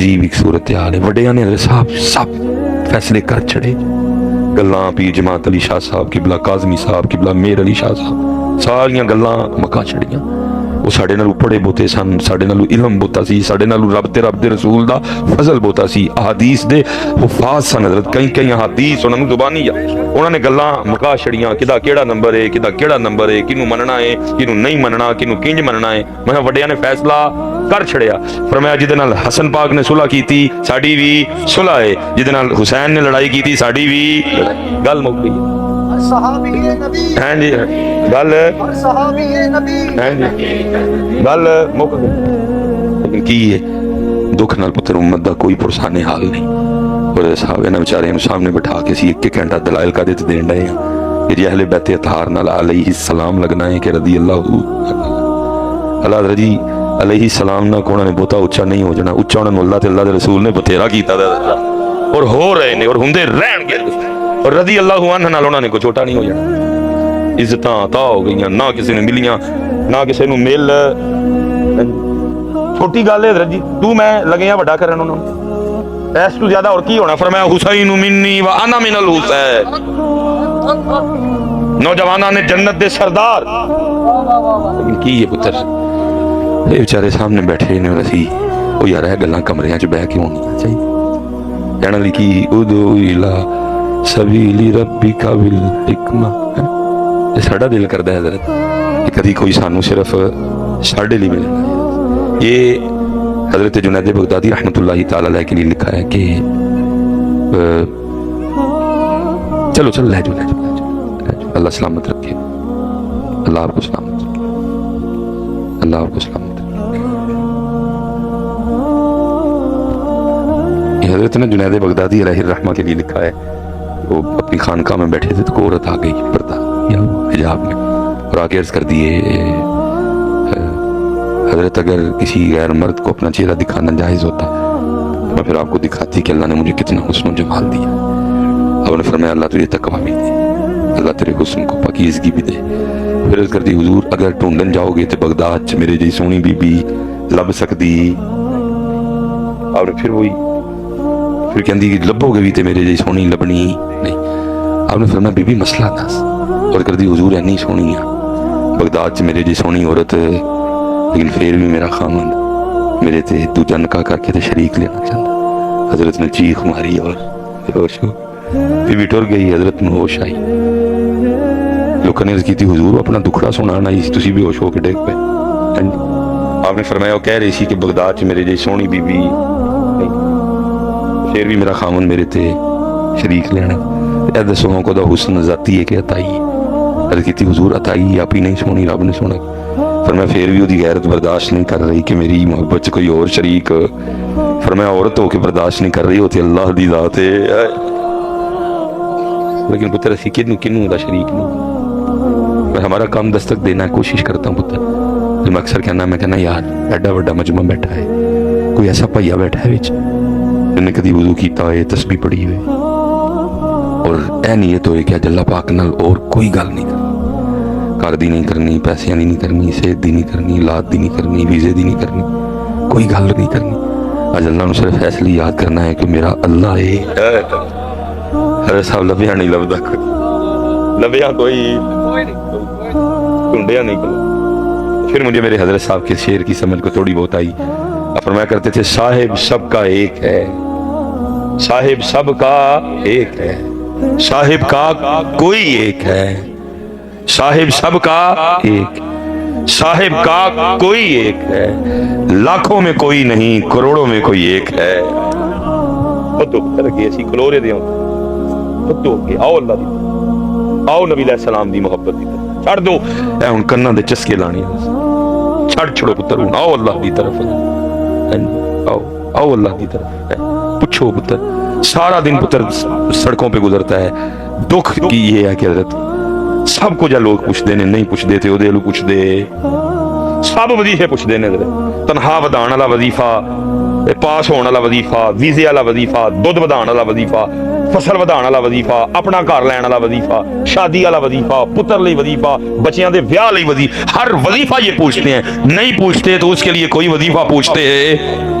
عجیب ایک صورت حال ہے. وڈیاں نے صاحب سب فیصلے کر چھڑے. گلاں پیر جماعت علی شاہ صاحب قبلہ، کاظمی صاحب قبلہ، میر علی شاہ صاحب، ساریاں گلاں مکا چھڑیاں. وہ ساڈے نالوں پڑھے بوتے سن، ساڈے نالوں علم بوتا سی، ساڈے نالوں رب دے رسول دا فضل بوتا سی. احادیث دے حفاظ سن حضرت. کئی احادیث انہاں نوں زبانی آ، انہاں نے گلاں مکا چھڑیاں. کدا کیڑا نمبر ہے، کدا کیڑا نمبر ہے، کینوں مننا ہے، کینوں نہیں مننا، کینوں کنج مننا ہے. میں وڈیاں نے فیصلہ کر چھڑیا. فرمایا جدے نال حسن پاک نے صلح کیتی ساڈی بھی صلح ہے، جدے نال حسین نے لڑائی کیتی ساڈی بھی گل مک گئی. ہاں جی گل گل مک گئی. لیکن کی ہے دکھ نال پتر امت دا کوئی پرسانے حال نہیں. اور صاحب انہاں بیچارے سامنے بٹھا کے سی ایک گھنٹہ دلائل کا دیتے دین رہے ہیں کہ جی اہل بیت اطہار نال علیہ السلام لگنا ہے کہ رضی اللہ جی علیہ السلام نہ کونا نے بہتا اچھا نہیں ہو جانا. اچھا انہوں نے اللہ تے اللہ دے رسول نے بتھیرا کیتا دا اور ہو رہے نے اور ہوندے رہن گے. اور رضی اللہ عنہ نال انہوں نے کوئی چھوٹا نہیں ہو جانا. عزتاں عطا ہو گئیاں، نہ کسی نے ملیاں، نہ کسی نے مل. چھوٹی گل ہے حضرت جی، تو میں لگے ہیں بڑا کرن انہوں نے. اس تو زیادہ اور کی ہونا. فرمایا حسین منی و انا من الحسین. نوجوانان جنت دے سردار. لیکن کی یہ پتر یہ بیچارے سامنے بیٹھے نے اور اسی وہ یار ہے گلاں کمریاں چ بہ کے ہونی چاہیے. کہنا لکھی ادعو الی سبیل ربک بالحکمہ. یہ ساڈا دل کردا ہے حضرت کہ کدی کوئی سانو صرف ساڈے لیے ملے. یہ حضرت جنید بغدادی رحمۃ اللہ تعالی علیہ کے لیے لکھا ہے کہ چلو لے جو اللہ سلامت رکھے، اللہ آپ کو سلامت رکھے، اللہ آپ کو سلامت رکھے. یہ حضرت نے جنید بغدادی علیہ الرحمہ کے لیے لکھا ہے. وہ اپنی خانقاہ میں بیٹھے تھے تو کوئی عورت آ گئی پردہ یا حجاب میں اور آگے عرض کر دیے حضرت اگر کسی غیر مرد کو اپنا چہرہ دکھانا جائز ہوتا میں پھر آپ کو دکھاتی کہ اللہ نے مجھے کتنا حسن و جمال دیا. آپ نے فرمایا اللہ تجھے تقویٰ بھی دے، اللہ تیرے حسن کو پاکیزگی بھی دے. پھر عرض کر دی حضور اگر ڈھونڈن جاؤ گے تو بغداد چ میرے جی سونی بی بی لب سکتی. آپ نے پھر کہندی لبو گے بھی تو میرے جی سونی لبنی نہیں. آپ نے فرمایا بی بی مسئلہ دس. اور کر دی حضور اینی سونی ہے بغداد چ میرے جی سونی عورت لیکن پھر بھی میرا خامن میرے تے دوجا نکاح کر کے تے شریک لینا چاہتا. حضرت نے چیخ ماری اور ہوش ہو بی بی ٹر گئی. حضرت نے ہوش آئی. لوگوں نے عرض کی تھی حضور اپنا دکھڑا سنانا آئی تسی بھی ہوش ہو کے ڈیگ پہ. آپ نے فرمایا وہ کہہ رہی سی کہ بغداد چ میرے جی سونی بی بی پھر بھی میرا خامن میرے تے شریک لینا. اے دسو ہوں کو دا حسن ذاتی ہے کہ عطائی. عرض کی تھی حضور عطائی آپ ہی نہیں سونی رب نے سونا. فرمایا پھر بھی وہ غیرت برداشت نہیں کر رہی کہ میری محبت سے کوئی اور شریک. فرمایا عورت ہو کے برداشت نہیں کر رہی ہوتی اللہ دی ذات ہے. لیکن پتر اسی کنوں دا شریک نہیں. میں ہمارا کام دستک دینا ہے کوشش کرتا ہوں پتر. میں اکثر کہنا یار ایڈا وڈا مجمع بیٹھا ہے کوئی ایسا بھائیا بیٹھا ہے وچ جن نے کدی وضو کیتا ہوئے تسبیح پڑھی ہوئے اور اے نیت ہوئے کہ اللہ پاک نال اور کوئی گل نہیں کرنی، کار دی نہیں کرنی، پیسے نہیں کرنی، صحت دی نہیں کرنی، اولاد دی نہیں کرنی، ویزے دی نہیں کرنی، کوئی گل نہیں کرنی. اج اللہ نے صرف ایسے لیے یاد کرنا ہے کہ میرا اللہ ہے. ارے صاحب لبیا نہیں لبدا لبیا کوئی ڈھونڈیا نہیں. پھر مجھے میرے حضرت صاحب کے شعر کی سمجھ کو تھوڑی بہت آئی. فرمایا کرتے تھے صاحب سب کا ایک ہے، صاحب سب کا ایک ہے، صاحب کا کوئی ایک ہے، صاحب سب کا ایک، صاحب کا کوئی ایک ہے، لاکھوں میں کوئی نہیں کروڑوں میں کوئی ایک ہے. ایسی کلورے دے آؤ اللہ دی، آؤ نبی علیہ السلام دی محبت دی چھڑ دو. اے ہن کناں دے چسکے لانی چھڑ چھڑو پتر. آؤ اللہ دی طرف، آؤ اللہ کی طرف. پوچھو پتر سارا دن پتر سڑکوں پہ گزرتا ہے. دکھ کی یہ ہے کہ حضرت سب کو جا لوگ پوچھ دینے نہیں پوچھ دیتے وہ دے لو پوچھ دے سب وظیفے پوچھ دینے حضرت. تنہا ودان والا وظیفہ، پاس ہونے والا وظیفہ، ویزے والا وظیفہ، دودھ ودان والا وظیفہ، فصل ودان والا وظیفہ، اپنا گھر لین والا وظیفہ، شادی والا وظیفہ، پتر لئی وظیفہ، بچیاں دے ویاہ لئی وظیفہ. ہر وظیفہ یہ پوچھتے ہیں. نہیں پوچھتے تو اس کے لیے کوئی وظیفہ پوچھتے ہیں.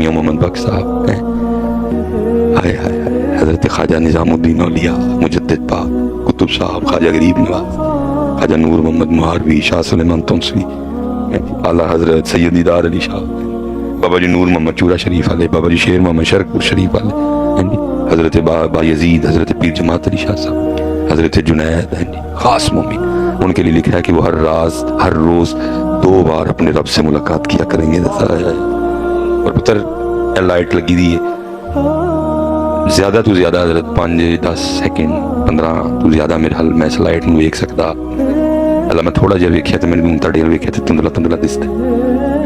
میاں محمد بخش صاحب ہیں، ہائے ہائے ہائے، حضرت خواجہ نظام الدین اولیاء مجدد پاک قطب صاحب، خواجہ غریب نواز، خواجہ نور محمد مہاروی، شاہ سلیمان تونسوی، اعلیٰ حضرت سید دیدار علی شاہ، بابا جی نور محمد چورا شریف والے، بابا جی شیر محمد شرکپور شریف والے، حضرت با یزید، حضرت پیر جماعت علی شاہ صاحب، حضرت جنید، خاص مومن، ان کے لیے لکھا ہے کہ وہ ہر روز 2 بار اپنے رب سے ملاقات کیا کریں گے۔ اور پتر لائٹ لگی دی ہے، زیادہ تو زیادہ حضرت 5-10 سیکنڈ 15 تو زیادہ میرے حل میں اس لائٹ نو ویکھ سکتا، اللہ میں تھوڑا جہا ویکھیا تو میرے نوں تڑیل ویکھیا تو تندلا تندلا دستا،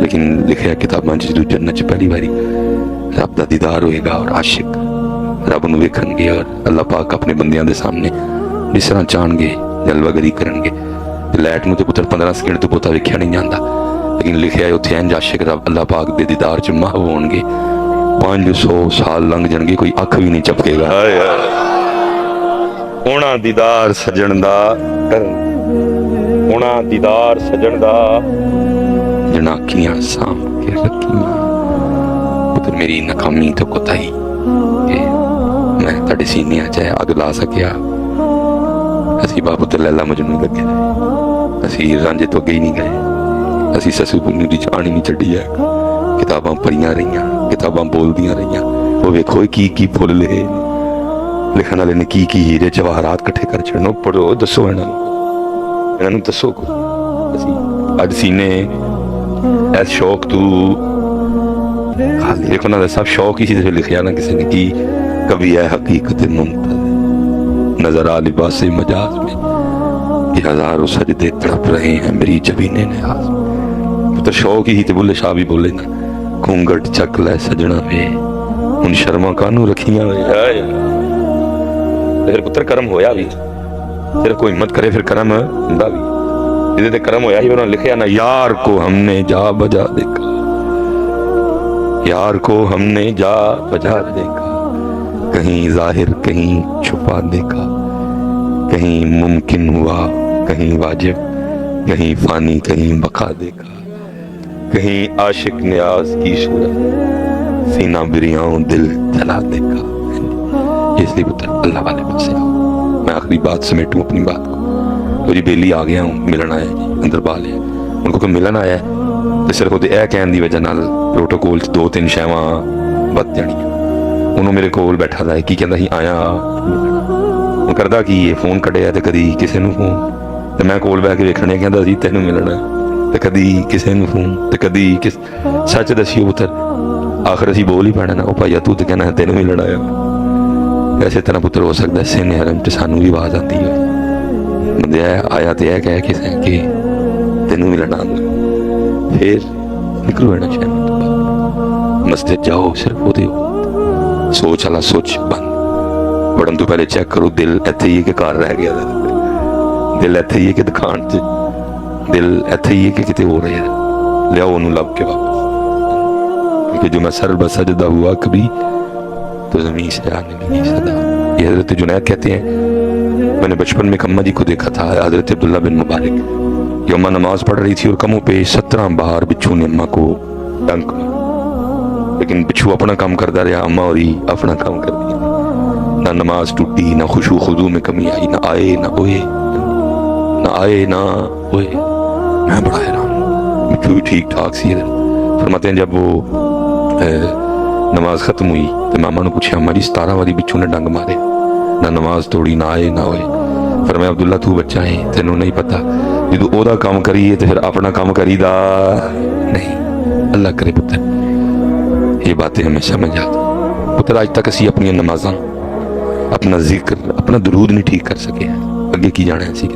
لیکن لکھیا کتاباں جدو جنت چ پہلی باری رب دا دیدار ہوئے گا اور عاشق رب نو ویکھن گے اور اللہ پاک اپنے بندیاں دے سامنے جس طرح چاہن گے جلوہ گری کرن گے۔ لائٹ نو تے پتر 15 سیکنڈ تو بہتا ویکھیا نہیں جاندا، لیکن لکھیا ہے اتھے انج عاشق رب اللہ پاک دے دیدار چ محو ہون گے، 500 سال لنگ جان گے، کوئی اکھ بھی نہیں چپکے گا۔ ہونا دیدار سجن دا ہونا دیدار سجن دا جناکیاں سام کے رکھیاں، پتر میری ناکامی تو کوتاہی کہ میں تڑے سینے چاہے اگ لا سکیا، اسی بابو تے لیلا مجنون لگے رہے، اسی رانجے تو گئی نہیں گئے، اسی سسو بنی دی جانی نہیں چڑھی ہے، کتاباں پڑھیاں رہیاں، کتاباں بول دیاں رہیاں، وہ ویکھو کی بھول لے لکھن والے نے کی ہیرے جواہرات کٹھے کر چھڑنو، پڑھو دسو انہوں دسو کو اج سینے ایس شوق تو خالی دیکھو نا سب شوق ہی سے لکھیا نا کسی نے کی، کبھی ہے حقیقت ممتاز نظر آ لباس مجاز میں کہ ہزاروں سجدے تڑپ رہے ہیں میری جبینے نیاز میں، تو شوق ہی تے بولے شاہ بھی بولے نا، گھونگھٹ چک لے سجنا میں ان شرما کانو رکھیاں ہوئے، پھر پتر کرم ہویا بھی، صرف کوئی ہمت کرے پھر کرم ہوندا بھی، جدے تے کرم ہویا ہی انہوں نے لکھیا نا، یار کو ہم نے جا بجا دیکھا، یار کو ہم نے جا بجا دیکھا، کہیں ظاہر کہیں چھپا دیکھا، کہیں ممکن ہوا کہیں واجب، کہیں فانی کہیں بقا دیکھا، کہیں عاشق نیاز کی صورت سینہ بریاں دل جلا دیکھا۔ اس لیے پتر اللہ والے پاس آؤ، میں آخری بات سمیٹوں اپنی بات کو، تو جی بیلی آ گیا ہوں، ملن آیا جی اندر بال ہے، ان کو ملن آیا ہے تو صرف وہ اے کہن دی وجہ نال پروٹوکول 2-3 شیواں بد جانیاں، انہوں میرے کول بیٹھا تھا کی کہندا ہی آیا وہ کردا کی یہ فون کٹیا تے کدی کسے نوں فون، تے میں کول بیٹھ کے ویکھنے کہندا سی تینوں ملنا تے کدی کسے نوں فون تے کدی کس، سچ دسیو پتر آخر اسی بول ہی پڑنا نا، او بھائیا تو تے کہنا تینوں ملنا آیا، ایسے طرح پتر ہو سکتا ہے سین حرم تے سانوں بھی آواز آتی ہے بندے آیا تے ہے کہہ کسے کہ تینوں ملنا آندا، پھر نکلو اینا شہر مسجد جاؤ، صرف وہ دیو سوچ والا سوچ بند، بڑھن تو پہلے چیک کرو دل ایتھے ہی ہے کہ کار رہ گیا، دل ایتھے ہی ہے کہ دکان چ، دل ایتھے ہی ہے کہ کتے ہو رہے ہیں، لیاؤ انہوں لب کے واپس، کیونکہ جو میں سر بسجدہ ہوا کبھی تو زمین سے آنے لگی صدا۔ یہ حضرت جنید کہتے ہیں میں نے بچپن میں اماں جی کو دیکھا تھا، حضرت عبداللہ بن مبارک، یہ اماں نماز پڑھ رہی تھی اور کموں پہ 17 بار بچھو نے اماں کو ڈنک مارا، لیکن بچھو اپنا کام کرتا رہا، اماں اور ہی اپنا کام کر دیا، نہ نماز ٹوٹی، نہ خشوع خضوع میں کمی آئی، نہ آئے نہ ہوئے، نہ آئے نہ ہوئے، میں بڑا حیران ہوں، بچھو بھی ٹھیک ٹھاک سی ہے۔ فرماتے ہیں جب وہ نماز ختم ہوئی تو ماما نے پوچھا اماں جی 17 والی بچھو نے ڈنگ مارے، نہ نماز توڑی، نہ آئے نہ ہوئے، فرمایا عبداللہ تو بچہ ہے تینوں نہیں پتا، جدو او دا کام کریے تو پھر اپنا کام کری دا نہیں، اللہ کرے پتر یہ باتیں ہمیں سمجھ آتی۔ پتر آج تک اسی اپنی نمازاں، اپنا ذکر، اپنا درود نہیں ٹھیک کر سکے، اگے کی جانا ہے اسی